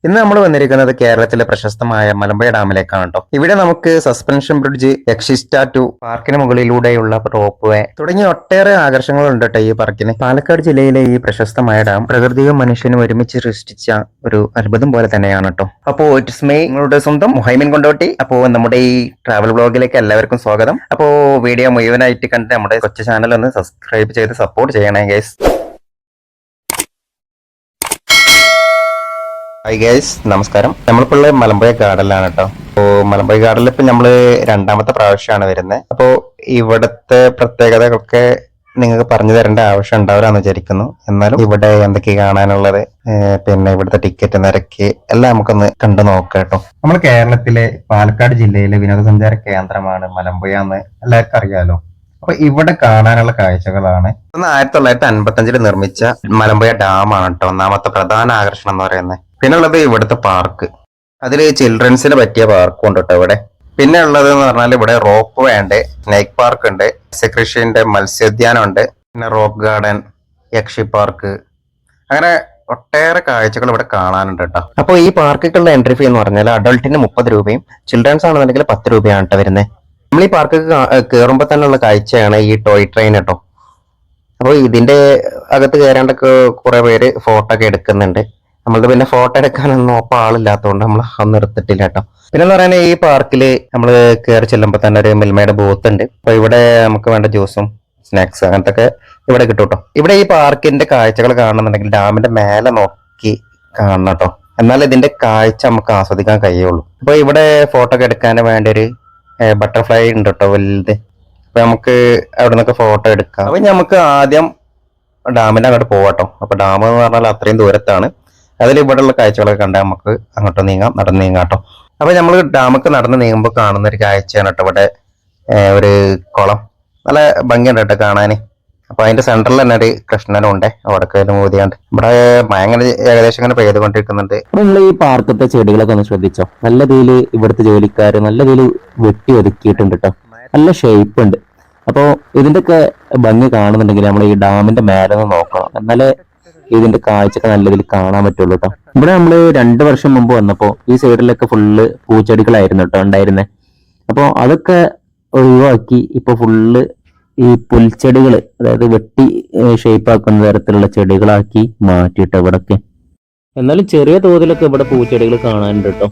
ഇന്ന് നമ്മൾ വന്നിരിക്കുന്നത് കേരളത്തിലെ പ്രശസ്തമായ മലമ്പുഴ ഡാമിലേക്കാണ് കേട്ടോ. ഇവിടെ നമുക്ക് സസ്പെൻഷൻ ബ്രിഡ്ജ്, യക്ഷിസ്റ്റ ടു പാർക്കിന് മുകളിലൂടെയുള്ള റോപ്പ് വേ തുടങ്ങിയ ഒട്ടേറെ ആകർഷണങ്ങളുണ്ട് കേട്ടോ ഈ പാർക്കിന്. പാലക്കാട് ജില്ലയിലെ ഈ പ്രശസ്തമായ ഡാം പ്രകൃതിയും മനുഷ്യനും ഒരുമിച്ച് സൃഷ്ടിച്ച ഒരു അത്ഭുതം പോലെ തന്നെയാണ് കേട്ടോ. അപ്പോ ഇറ്റ്സ് മീ, നിങ്ങളുടെ സ്വന്തം മുഹൈമിൻ കൊണ്ടോട്ടി. അപ്പോ നമ്മുടെ ഈ ട്രാവൽ ബ്ലോഗിലേക്ക് എല്ലാവർക്കും സ്വാഗതം. അപ്പോ വീഡിയോ മുഴുവനായിട്ട് കണ്ട് നമ്മുടെ കൊച്ചു ചാനൽ ഒന്ന് സബ്സ്ക്രൈബ് ചെയ്ത് സപ്പോർട്ട് ചെയ്യണേ ഗൈസ്. ഹായ് ഗൈസ്, നമസ്കാരം. നമ്മളിപ്പോൾ മലമ്പുഴ ഗാർഡനിലാണ് കേട്ടോ. അപ്പോൾ മലമ്പുഴ ഗാർഡനിൽ ഇപ്പം നമ്മൾ രണ്ടാമത്തെ പ്രാവശ്യമാണ് വരുന്നത്. അപ്പോൾ ഇവിടുത്തെ പ്രത്യേകതകളൊക്കെ നിങ്ങൾക്ക് പറഞ്ഞു തരേണ്ട ആവശ്യം ഉണ്ടാവില്ലെന്ന് വിചാരിക്കുന്നു. എന്നാലും ഇവിടെ എന്തൊക്കെ കാണാനുള്ളത്, പിന്നെ ഇവിടുത്തെ ടിക്കറ്റ് നിരക്ക് എല്ലാം നമുക്കൊന്ന് കണ്ടു നോക്കാം കേട്ടോ. നമ്മൾ കേരളത്തിലെ പാലക്കാട് ജില്ലയിലെ വിനോദസഞ്ചാര കേന്ദ്രമാണ് മലമ്പുഴ എന്ന് എല്ലാവർക്കും അറിയാലോ. അപ്പൊ ഇവിടെ കാണാനുള്ള കാഴ്ചകളാണ്. 1955 നിർമ്മിച്ച മലമ്പുഴ ഡാമാണ് കേട്ടോ ഒന്നാമത്തെ പ്രധാന ആകർഷണം എന്ന് പറയുന്നത്. പിന്നെ ഉള്ളത് ഇവിടുത്തെ പാർക്ക്, അതിൽ ചിൽഡ്രൻസിന് പറ്റിയ പാർക്കും ഉണ്ട് കേട്ടോ ഇവിടെ. പിന്നെ ഉള്ളത് എന്ന് പറഞ്ഞാൽ ഇവിടെ റോപ്പ് വേ ഉണ്ട്, സ്നേക്ക് പാർക്ക് ഉണ്ട്, മത്സ്യകൃഷിന്റെ മത്സ്യോദ്യാനം ഉണ്ട്, പിന്നെ റോക്ക് ഗാർഡൻ, യക്ഷി പാർക്ക്, അങ്ങനെ ഒട്ടേറെ കാഴ്ചകൾ ഇവിടെ കാണാനുണ്ട് കേട്ടോ. അപ്പോൾ ഈ പാർക്കുകളുടെ എൻട്രി ഫീ എന്ന് പറഞ്ഞാൽ അഡൾട്ടിന് 30 രൂപയും ചിൽഡ്രൻസ് ആണെന്നുണ്ടെങ്കിൽ 10 രൂപയാണ് കേട്ടോ വരുന്നത്. നമ്മൾ ഈ പാർക്ക് കയറുമ്പോൾ തന്നെ ഉള്ള കാഴ്ചയാണ് ഈ ടോയ് ട്രെയിൻ കേട്ടോ. അപ്പോൾ ഇതിന്റെ അകത്ത് കയറാണ്ടൊക്കെ കുറെ പേര് ഫോട്ടോ ഒക്കെ എടുക്കുന്നുണ്ട്. നമ്മളത് പിന്നെ ഫോട്ടോ എടുക്കാനൊന്നും ഒപ്പം ആളില്ലാത്തതുകൊണ്ട് നമ്മൾ ഒന്നും എടുത്തിട്ടില്ല കേട്ടോ. പിന്നെ എന്ന് പറയുന്നത് ഈ പാർക്കിൽ നമ്മൾ കയറി ചെല്ലുമ്പോൾ തന്നെ ഒരു മിൽമയുടെ ബൂത്ത് ഉണ്ട്. അപ്പൊ ഇവിടെ നമുക്ക് വേണ്ട ജ്യൂസും സ്നാക്സ് അങ്ങനത്തെ ഒക്കെ ഇവിടെ കിട്ടും കേട്ടോ. ഇവിടെ ഈ പാർക്കിന്റെ കാഴ്ചകൾ കാണണമെന്നുണ്ടെങ്കിൽ ഡാമിന്റെ മേലെ നോക്കി കാണണം കേട്ടോ, എന്നാൽ ഇതിന്റെ കാഴ്ച നമുക്ക് ആസ്വദിക്കാൻ കഴിയുള്ളൂ. അപ്പൊ ഇവിടെ ഫോട്ടോ ഒക്കെ എടുക്കാൻ വേണ്ട ഒരു ബട്ടർഫ്ലൈ ഉണ്ട് കേട്ടോ വലുത്. അപ്പൊ നമുക്ക് അവിടെ നിന്നൊക്കെ ഫോട്ടോ എടുക്കാം. അപ്പൊ നമുക്ക് ആദ്യം ഡാമിന്റെ അങ്ങോട്ട് പോവാട്ടോ. അപ്പൊ ഡാം എന്ന് പറഞ്ഞാൽ അത്രയും ദൂരത്താണ്. അതിൽ ഇവിടെയുള്ള കാഴ്ചകളൊക്കെ കണ്ടാൽ നമുക്ക് അങ്ങോട്ട് നീങ്ങാം, നടന്ന് നീങ്ങാം കേട്ടോ. അപ്പൊ നമ്മൾ ഡാമൊക്കെ നടന്ന് നീങ്ങുമ്പോൾ കാണുന്ന ഒരു കാഴ്ചയാണ് കേട്ടോ ഇവിടെ ഒരു കുളം. നല്ല ഭംഗിയുണ്ട് കേട്ടോ കാണാന്. അപ്പൊ അതിന്റെ സെന്ററിൽ തന്നെ ഒരു കൃഷ്ണനും ഉണ്ട്, വടക്കേലും ഊതിയാണ്ട്. ഇവിടെ ഭയങ്കര ഏകദേശം ഇങ്ങനെ പെയ്തുകൊണ്ടിരിക്കുന്നുണ്ട്. നിങ്ങൾ ഈ പാർക്കത്തെ ചെടികളൊക്കെ ഒന്ന് ശ്രദ്ധിച്ചോ. നല്ല രീതിയിൽ ഇവിടുത്തെ ജോലിക്കാര് നല്ല രീതിയിൽ വെട്ടി ഒതുക്കിയിട്ടുണ്ട് കേട്ടോ. നല്ല ഷേപ്പ് ഉണ്ട്. അപ്പോ ഇതിന്റെ ഒക്കെ ഭംഗി കാണുന്നുണ്ടെങ്കിൽ നമ്മൾ ഈ ഡാമിന്റെ മേലെ നിന്ന് നോക്കണം, എന്നാലേ ഇതിന്റെ കാഴ്ചയൊക്കെ നല്ല രീതിയിൽ കാണാൻ പറ്റുള്ളൂ കേട്ടോ. ഇവിടെ നമ്മള് 2 വർഷം മുമ്പ് വന്നപ്പോ ഈ സൈഡിലൊക്കെ ഫുള്ള് പൂച്ചെടികളായിരുന്നു കേട്ടോ ഉണ്ടായിരുന്നത്. അപ്പൊ അതൊക്കെ ഒഴിവാക്കി ഇപ്പൊ ഫുള്ള് ഈ പുൽച്ചെടികൾ, അതായത് വെട്ടി ഷേപ്പാക്കുന്ന തരത്തിലുള്ള ചെടികളാക്കി മാറ്റിയിട്ട് ഇവിടൊക്കെ. എന്നാലും ചെറിയ തോതിലൊക്കെ ഇവിടെ പൂച്ചെടികൾ കാണാനുണ്ട് കേട്ടോ.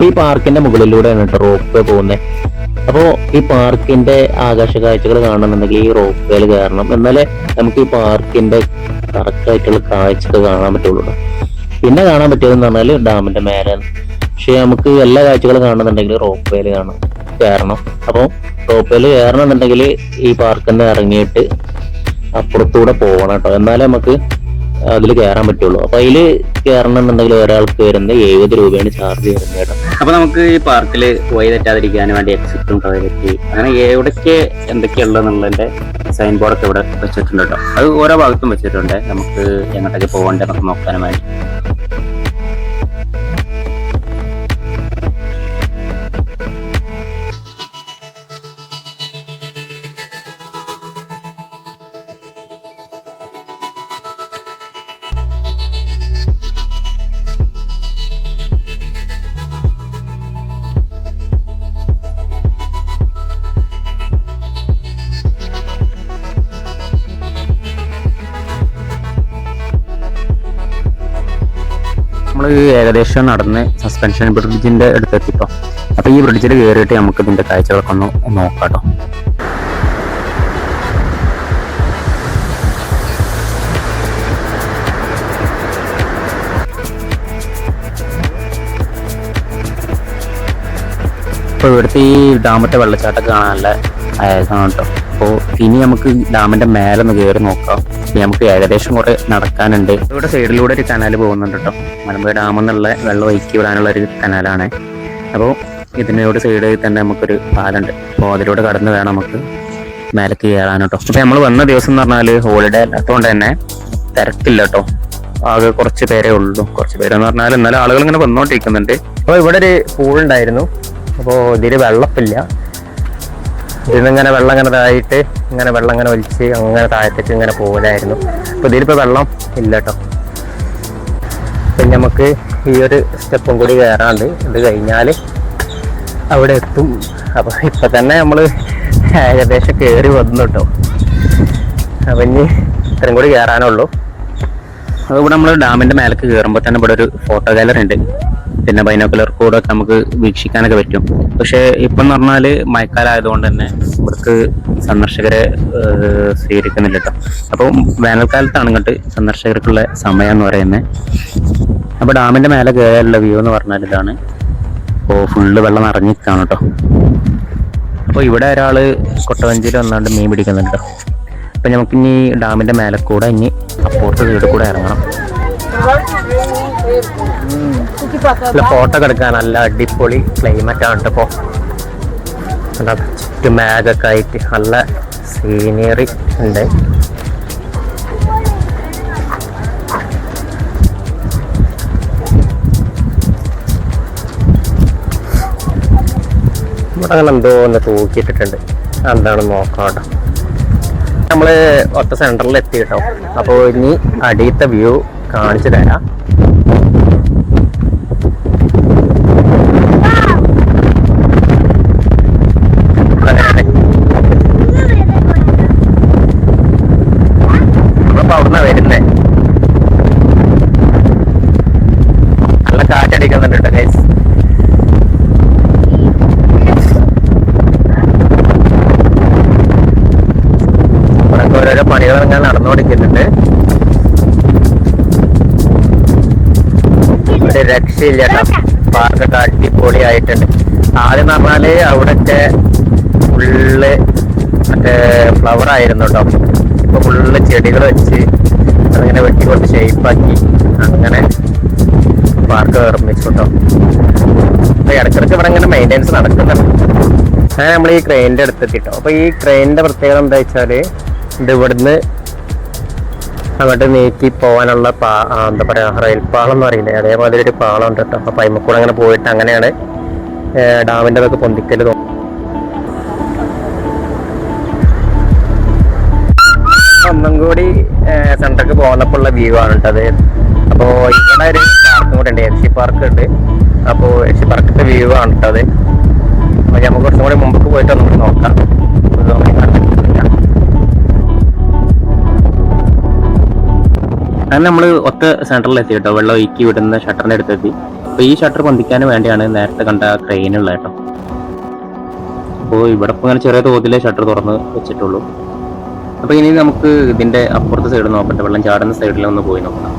ഈ പാർക്കിന്റെ മുകളിലൂടെയാണ് കേട്ടോ റോപ്പ് വേ പോകുന്നത്. അപ്പോ ഈ പാർക്കിന്റെ ആകാശ കാഴ്ചകൾ കാണണമെന്നുണ്ടെങ്കിൽ ഈ റോപ്പ് വേയിൽ കയറണം, എന്നാലേ നമുക്ക് ഈ പാർക്കിന്റെ കറക്റ്റ് ആയിട്ടുള്ള കാഴ്ചകൾ കാണാൻ പറ്റുള്ളൂ. പിന്നെ കാണാൻ പറ്റിയതെന്ന് പറഞ്ഞാൽ ഡാമിന്റെ മേലെ. പക്ഷെ നമുക്ക് എല്ലാ കാഴ്ചകളും കാണുന്നുണ്ടെങ്കിൽ റോപ്പ് വേയിൽ കയറണം. അപ്പോൾ റോപ്പ് വേയിൽ കയറണമെന്നുണ്ടെങ്കിൽ ഈ പാർക്കിൽ നിന്ന് ഇറങ്ങിയിട്ട് അപ്പുറത്തൂടെ പോകണം കേട്ടോ, എന്നാലേ നമുക്ക് അതിൽ കയറാൻ പറ്റുള്ളൂ. അപ്പൊ അതിൽ കയറണമെന്നുണ്ടെങ്കിൽ ഒരാൾക്ക് വരുന്നത് 70 രൂപയാണ് ചാർജ് വരുന്നത് കേട്ടോ. അപ്പൊ നമുക്ക് ഈ പാർക്കിൽ പോയി തെറ്റാതിരിക്കാൻ വേണ്ടി എക്സിറ്റും ടോയ്ലറ്റ് അങ്ങനെ എവിടേക്ക് എന്തൊക്കെയുള്ളതെന്നുള്ളതിന്റെ സൈൻ ബോർഡൊക്കെ ഇവിടെ വെച്ചിട്ടുണ്ട് കേട്ടോ. അത് ഓരോ ഭാഗത്തും വെച്ചിട്ടുണ്ട്, നമുക്ക് എങ്ങോട്ടൊക്കെ പോകേണ്ടതെന്നൊക്കെ നോക്കാനും വേണ്ടി. നമ്മൾ ഏകദേശം നടന്ന് സസ്പെൻഷൻ ബ്രിഡ്ജിന്റെ അടുത്തെത്തിട്ടോ. അപ്പൊ ഈ ബ്രിഡ്ജിൽ കയറിയിട്ട് നമുക്ക് ഇതിന്റെ കാഴ്ചകളൊക്കെ ഒന്ന് നോക്കാട്ടോ. അപ്പോൾ ഇവിടുത്തെ ഈ ഡാമത്തെ വെള്ളച്ചാട്ടമൊക്കെ കാണാനുള്ള ആയതാണ് കേട്ടോ. അപ്പോൾ ഇനി നമുക്ക് ഡാമിന്റെ മേലെ ഒന്ന് കയറി നോക്കാം. നമുക്ക് ഏകദേശം കുറെ നടക്കാനുണ്ട്. ഇവിടെ സൈഡിലൂടെ ഒരു കനാൽ പോകുന്നുണ്ട് കേട്ടോ. മലമ്പുഴ ഡാമിൽ നിന്നുള്ള വെള്ളം ഒഴുക്കി വിടാനുള്ള ഒരു കനാലാണ്. അപ്പോൾ ഇതിനോട് സൈഡിൽ തന്നെ നമുക്കൊരു പാലുണ്ട്. അപ്പോൾ അതിലൂടെ കടന്ന് വേണം നമുക്ക് മേലേക്ക് കയറാൻ കേട്ടോ. അപ്പോൾ നമ്മൾ വന്ന ദിവസം എന്ന് പറഞ്ഞാൽ ഹോളിഡേ അല്ലാത്തതുകൊണ്ട് തന്നെ തിരക്കില്ല കേട്ടോ. ആകെ കുറച്ച് പേരേ ഉള്ളൂ. കുറച്ച് പേരെന്ന് പറഞ്ഞാൽ എന്നാലും ആളുകൾ ഇങ്ങനെ വന്നുകൊണ്ടിരിക്കുന്നുണ്ട്. അപ്പോൾ ഇവിടെ ഒരു പൂളുണ്ടായിരുന്നു. അപ്പോൾ ഇതിൽ വെള്ളപ്പില്ല. ഇതിന്നിങ്ങനെ വെള്ളം ഇങ്ങനെ ഇതായിട്ട് ഇങ്ങനെ വെള്ളം ഇങ്ങനെ ഒലിച്ച് അങ്ങനെ താഴത്തേക്ക് ഇങ്ങനെ പോകലായിരുന്നു. അപ്പോൾ ഇതിലിപ്പോൾ വെള്ളം ഇല്ല കേട്ടോ. പിന്നെ നമുക്ക് ഈ ഒരു സ്റ്റെപ്പും കൂടി കയറാണ്ട് ഇത് കഴിഞ്ഞാൽ അവിടെ എത്തും. അപ്പോൾ ഇപ്പം തന്നെ നമ്മൾ ഏകദേശം കയറി വന്നു കേട്ടോ. അപ്പം ഇനി ഇത്രയും കൂടി കയറാനുള്ളൂ. അതുകൂടെ നമ്മൾ ഡാമിൻ്റെ മേലേക്ക് കയറുമ്പോൾ തന്നെ ഇവിടെ ഒരു ഫോട്ടോ ഗാലറി ഉണ്ട്. പിന്നെ ബൈനോക്കുലർ കൂടെ ഒക്കെ നമുക്ക് വീക്ഷിക്കാനൊക്കെ പറ്റും. പക്ഷേ ഇപ്പം എന്ന് പറഞ്ഞാൽ മഴക്കാലമായതുകൊണ്ട് തന്നെ ഇവിടേക്ക് സന്ദർശകരെ സ്വീകരിക്കുന്നില്ല കേട്ടോ. അപ്പോൾ വേനൽക്കാലത്താണ് ഇങ്ങോട്ട് സന്ദർശകർക്കുള്ള സമയം എന്ന് പറയുന്നത്. അപ്പോൾ ഡാമിൻ്റെ മേലെ കയറാനുള്ള വ്യൂ എന്ന് പറഞ്ഞാൽ ഇതാണ്. അപ്പോൾ ഫുള്ള് വെള്ളം നിറഞ്ഞിരിക്കുകയാണ് കേട്ടോ. അപ്പോൾ ഇവിടെ ഒരാൾ കൊട്ടവഞ്ചിയിൽ വന്നാണ്ട് മീൻ പിടിക്കുന്നുണ്ട് കേട്ടോ. അപ്പം നമുക്കിനി ഡാമിൻ്റെ മേലെ കൂടെ ഇനി അപ്പുറത്ത് സൈഡിൽ കൂടെ ഇറങ്ങണം. ഫോട്ടോ ഒക്കെ എടുക്കാൻ നല്ല അടിപൊളി ക്ലൈമറ്റ് ആണ് കേട്ടോ. ഇപ്പോൾ ചുറ്റും മേഘൊക്കെ ആയിട്ട് നല്ല സീനറി ഉണ്ട്. ഇവിടെ അങ്ങനെ എന്തോ ഒന്ന് തൂക്കിയിട്ടിട്ടുണ്ട്. എന്താണെന്ന് നോക്കാം കേട്ടോ. നമ്മൾ ഒറ്റ സെൻറ്ററിൽ എത്തി കേട്ടോ. അപ്പോൾ ഇനി അടിയത്തെ വ്യൂ കാണിച്ചു തരാം. നമ്മളിപ്പോൾ അവിടുന്ന് വരുന്നേ. നല്ല കാറ്റടിക്കുന്നുണ്ട് കേട്ടോ ഗൈസ്. ഓരോരോ പണികൾ ഇങ്ങനെ നടന്നുകൊണ്ടിരിക്കുന്നുണ്ട്. ഒരു രക്ഷയില്ല കേട്ടോ. പാർക്കൊക്കെ അടിപൊളിയായിട്ടുണ്ട്. ആദ്യം എന്ന് പറഞ്ഞാല് അവിടെയൊക്കെ ഫുള്ള് മറ്റേ ഫ്ലവർ ആയിരുന്നു കേട്ടോ. ഇപ്പൊ ഫുള്ള് ചെടികൾ വെച്ച് അതിങ്ങനെ വെട്ടിക്കൊണ്ട് ഷേപ്പാക്കി അങ്ങനെ പാർക്ക് നിർമ്മിച്ചു കേട്ടോ. അപ്പൊ ഇടയ്ക്കിടയ്ക്ക് ഇവിടെ ഇങ്ങനെ മെയിൻ്റെനൻസ് നടക്കുന്നുണ്ട്. അങ്ങനെ നമ്മൾ ഈ ക്രെയിനിന്റെ അടുത്തെത്തിട്ടോ. അപ്പൊ ഈ ക്രെയിനിന്റെ പ്രത്യേകത എന്താ വെച്ചാല് ഇത് ഇവിടുന്ന് അങ്ങോട്ട് നീക്കി പോകാനുള്ള എന്താ പറയുക റെയിൽ പാളം എന്ന് പറയില്ലേ, അതേപോലെ ഒരു പാളം ഉണ്ട് കേട്ടോ. അപ്പോൾ പൈമക്കൂടെ അങ്ങനെ പോയിട്ട് അങ്ങനെയാണ് ഡാമിൻ്റെ അതൊക്കെ പൊന്തിക്കൽ തോന്നും. ഒന്നും കൂടി സെൻറ്ററിലേക്ക് പോകുന്നപ്പോൾ ഉള്ള വ്യൂ ആണ് കേട്ടോ അത്. അപ്പോൾ ഇവിടെ ഒരു പാർക്കും കൂടെ ഉണ്ട്, യക്ഷി പാർക്ക് ഉണ്ട്. അപ്പോൾ യക്ഷി പാർക്കിൻ്റെ വ്യൂ ആണ് കേട്ടോ അത്. അപ്പോൾ നമുക്ക് കുറച്ചും കൂടി മുമ്പൊക്കെ പോയിട്ട് നമുക്ക് നോക്കാം. അങ്ങനെ നമ്മൾ ഒറ്റ സെൻറ്ററിൽ എത്തി കേട്ടോ. വെള്ളം ഒഴുക്കി വിടുന്ന ഷട്ടറിൻ്റെ അടുത്തെത്തി. അപ്പോൾ ഈ ഷട്ടർ പൊന്തിക്കാൻ വേണ്ടിയാണ് നേരത്തെ കണ്ട ക്രെയിനുള്ള കേട്ടോ. അപ്പോൾ ഇവിടെ ഇപ്പോൾ ഇങ്ങനെ ചെറിയ തോതിലെ ഷട്ടർ തുറന്ന് വെച്ചിട്ടുള്ളൂ. അപ്പോൾ ഇനി നമുക്ക് ഇതിൻ്റെ അപ്പുറത്തെ സൈഡ് നോക്കട്ടെ, വെള്ളം ചാടുന്ന സൈഡിൽ ഒന്ന് പോയി നോക്കാം.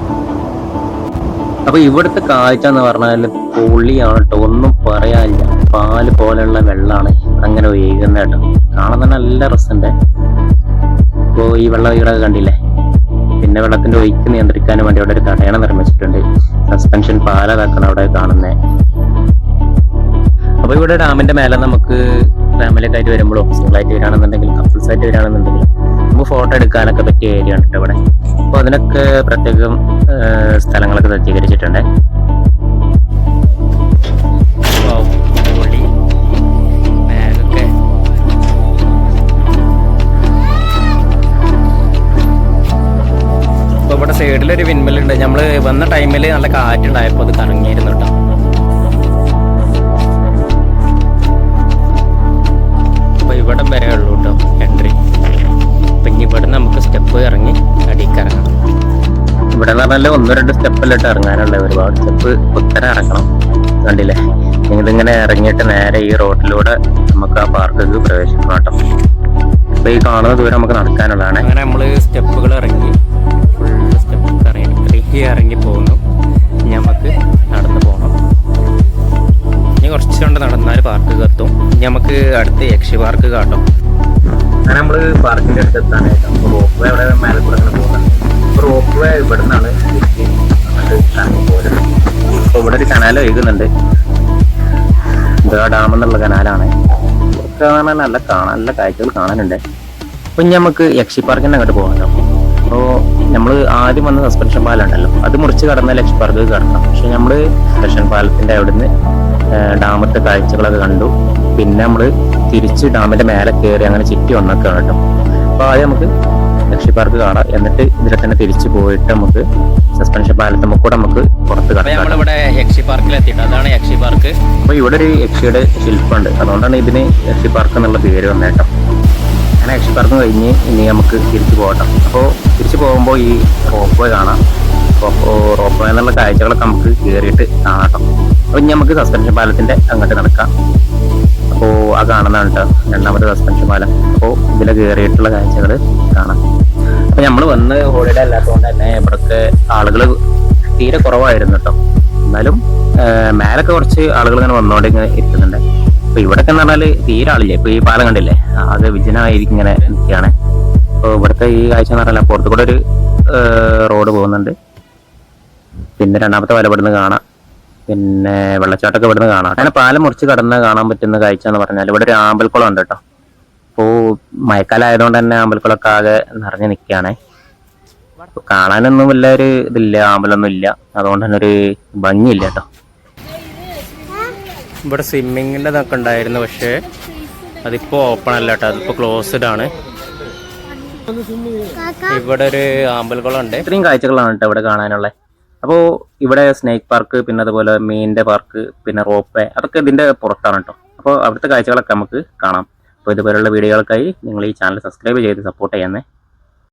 അപ്പോൾ ഇവിടുത്തെ കാഴ്ച എന്ന് പറഞ്ഞാൽ പൊള്ളിയാണ് കേട്ടോ, ഒന്നും പറയാനില്ല. പാല് പോലെയുള്ള വെള്ളമാണ് അങ്ങനെ ഒഴുകുന്നത് കേട്ടോ. കാണാൻ തന്നെ നല്ല രസമുണ്ട്. അപ്പോൾ ഈ വെള്ളം ഇവിടെ കണ്ടില്ലേ. പിന്നെ വെള്ളത്തിന്റെ ഒഴുക്ക് നിയന്ത്രിക്കാനും വേണ്ടി അവിടെ ഒരു തടയണ നിർമ്മിച്ചിട്ടുണ്ട്. സസ്പെൻഷൻ പാലതാക്കണം അവിടെ കാണുന്നത്. അപ്പൊ ഇവിടെ ഡാമിന്റെ മേലെ നമുക്ക് ഫാമിലിയൊക്കെ ആയിട്ട് വരുമ്പോഴോ സിംഗിളായിട്ട് വരികയാണെന്നുണ്ടെങ്കിൽ കപ്പിൾസ് ആയിട്ട് വരികയാണെന്നുണ്ടെങ്കിൽ നമുക്ക് ഫോട്ടോ എടുക്കാനൊക്കെ പറ്റിയ ഏരിയ ആണ് കേട്ടോ ഇവിടെ. അപ്പോൾ അതിനൊക്കെ പ്രത്യേകം സ്ഥലങ്ങളൊക്കെ സജ്ജീകരിച്ചിട്ടുണ്ട്. ഇവിടെ സൈഡിലൊരു വിൻമില്ലുണ്ട്. നമ്മൾ വന്ന ടൈമിൽ നല്ല കാറ്റുണ്ടായപ്പോൾ അത് കറങ്ങിയിരുന്നു കേട്ടോ. അപ്പോൾ ഇവിടെ വരെ ഉള്ളൂ കേട്ടോ എൻട്രി. അപ്പം ഇനി ഇവിടെ നമുക്ക് സ്റ്റെപ്പ് ഇറങ്ങി അടിക്ക് ഇറങ്ങണം. ഇവിടെ എന്ന് പറഞ്ഞാൽ 1-2 സ്റ്റെപ്പിലിട്ട് ഇറങ്ങാനുള്ള, ഒരുപാട് സ്റ്റെപ്പ് ഉത്തരം ഇറങ്ങണം. കണ്ടില്ലേ, ഇതിങ്ങനെ ഇറങ്ങിയിട്ട് നേരെ ഈ റോഡിലൂടെ നമുക്ക് ആ പാർക്കിലേക്ക് പ്രവേശിക്കണം കേട്ടോ. അപ്പോൾ ഈ കാണുന്ന ദൂരം നമുക്ക് നടക്കാനുള്ളതാണ്. അങ്ങനെ നമ്മൾ സ്റ്റെപ്പുകൾ ഇറങ്ങി ഇറങ്ങി പോകുന്നു. ഇനി നമുക്ക് നടന്നു പോകണം. ഇനി കുറച്ച് കൊണ്ട് നടന്നാൽ പാർക്ക് എത്തും. ഇനി നമുക്ക് അടുത്ത് യക്ഷി പാർക്ക് കാട്ടും. അങ്ങനെ നമ്മൾ പാർക്കിൻ്റെ അടുത്ത് എത്താണ് കേട്ടോ. അപ്പോൾ റോപ്പ് വേ അവിടെ മേലെ കൂടെ അങ്ങനെ പോകുന്നുണ്ട്. അപ്പോൾ റോപ്പ് വേ ഇവിടെ നിന്നാണ് ഇറങ്ങി പോകുന്നത്. അപ്പോൾ ഇവിടെ ഒരു കനാൽ ഒഴുകുന്നുണ്ട്. ഇതാ ഡാം എന്നുള്ള കനാലാണ്. കാണാൻ നല്ല കാഴ്ചകൾ കാണാനുണ്ട്. അപ്പോൾ ഇനി നമുക്ക് യക്ഷി പാർക്കിൻ്റെ അങ്ങോട്ട് പോകാം. അപ്പോൾ നമ്മൾ ആദ്യം വന്ന സസ്പെൻഷൻ പാലുണ്ടല്ലോ അത് മുറിച്ച് കടന്ന ലക്ഷ പാർക്ക് കടക്കാം. പക്ഷെ നമ്മൾ സസ്പെൻഷൻ പാലത്തിന്റെ അവിടുന്ന് ഡാമത്തെ കാഴ്ചകളൊക്കെ കണ്ടു. പിന്നെ നമ്മൾ തിരിച്ച് ഡാമിന്റെ മേലെ കയറി അങ്ങനെ ചുറ്റി വന്നൊക്കെയാണ് കേട്ടോ. അപ്പൊ ആദ്യം നമുക്ക് യക്ഷി പാർക്ക് കാണാം, എന്നിട്ട് ഇതിലെ തന്നെ തിരിച്ചു പോയിട്ട് നമുക്ക് സസ്പെൻഷൻ പാലത്തുമ്പോൾ കൂടെ നമുക്ക് പുറത്ത് കാണാം. നമ്മളിവിടെ യക്ഷി പാർക്കിൽ എത്തിയിട്ട് അതാണ് യക്ഷി പാർക്ക്. അപ്പൊ ഇവിടെ ഒരു യക്ഷിയുടെ ശില്പമുണ്ട്, അതുകൊണ്ടാണ് ഇതിന് യക്ഷി പാർക്ക് എന്നുള്ള പേര് വന്നേട്ടോ. അങ്ങനെ യക്ഷി പാർക്ക് കഴിഞ്ഞ് ഇനി നമുക്ക് തിരിച്ചു പോകട്ടോ. അപ്പോൾ തിരിച്ചു പോകുമ്പോൾ ഈ റോപ്പ് വേ കാണാം. റോപ്പ് വേ എന്നുള്ള കാഴ്ചകളൊക്കെ നമുക്ക് കയറിയിട്ട് കാണാട്ടോ. അപ്പൊ ഇനി നമുക്ക് സസ്പെൻഷൻ പാലത്തിന്റെ അങ്ങോട്ട് നടക്കാം. അപ്പോൾ ആ കാണുന്നതാണ് കേട്ടോ രണ്ടാമത്തെ സസ്പെൻഷൻ പാലം. അപ്പോൾ ഇതിലെ കയറിയിട്ടുള്ള കാഴ്ചകൾ കാണാം. അപ്പൊ നമ്മൾ വന്ന് ഹോളിഡേ അല്ലാത്തതുകൊണ്ട് തന്നെ ഇവിടൊക്കെ ആളുകൾ തീരെ കുറവായിരുന്നു കേട്ടോ. എന്നാലും മേലൊക്കെ കുറച്ച് ആളുകൾ ഇങ്ങനെ വന്നോണ്ട് ഇങ്ങനെ ഇരിക്കുന്നുണ്ട്. അപ്പൊ ഇവിടൊക്കെ എന്ന് പറഞ്ഞാല് തീരെ ആളില്ലേ. ഇപ്പൊ ഈ പാലം കണ്ടില്ലേ, അത് വിജനമായിരിക്കും ഇങ്ങനെ നിൽക്കുകയാണ്. അപ്പോൾ ഇവിടുത്തെ ഈ കാഴ്ച എന്ന് പറഞ്ഞാൽ പുറത്തു കൂടെ ഒരു റോഡ് പോകുന്നുണ്ട്. പിന്നെ രണ്ടാമത്തെ പാലം ഇവിടുന്ന് കാണാം. പിന്നെ വെള്ളച്ചാട്ടമൊക്കെ ഇവിടുന്ന് കാണാം. അങ്ങനെ പാലം മുറിച്ച് കടന്ന് കാണാൻ പറ്റുന്ന കാഴ്ച എന്ന് പറഞ്ഞാൽ ഇവിടെ ഒരു ആമ്പൽക്കുളം ഉണ്ട് കേട്ടോ. അപ്പോൾ മഴക്കാലം ആയതുകൊണ്ട് തന്നെ ആമ്പൽക്കുളമൊക്കെ ആകെ നിറഞ്ഞു നിൽക്കുകയാണേ. കാണാനൊന്നും വല്ല ഒരു ഇതില്ല, ആമ്പലൊന്നും ഇല്ല, അതുകൊണ്ട് തന്നെ ഒരു ഭംഗിയില്ല കേട്ടോ. ഇവിടെ സ്വിമ്മിങ്ങിൻ്റെ ഇതൊക്കെ ഉണ്ടായിരുന്നു, പക്ഷേ അതിപ്പോൾ ഓപ്പൺ അല്ല കേട്ടോ, അതിപ്പോൾ ക്ലോസ്ഡ് ആണ്. ഇവിടെ ഒരു ആമ്പൽക്കുളം ഉണ്ട്. ഇത്രയും കാഴ്ചകളാണ് കേട്ടോ ഇവിടെ കാണാനുള്ളത്. അപ്പോൾ ഇവിടെ സ്നേക്ക് പാർക്ക്, പിന്നെ അതുപോലെ മീനിന്റെ പാർക്ക്, പിന്നെ റോപ്പ് വേ, അതൊക്കെ ഇതിന്റെ പുറത്താണ് കേട്ടോ. അപ്പോൾ അവിടുത്തെ കാഴ്ചകളൊക്കെ നമുക്ക് കാണാം. അപ്പോൾ ഇതുപോലുള്ള വീഡിയോകൾക്കായി നിങ്ങൾ ഈ ചാനൽ സബ്സ്ക്രൈബ് ചെയ്ത് സപ്പോർട്ട് ചെയ്യുന്നേ.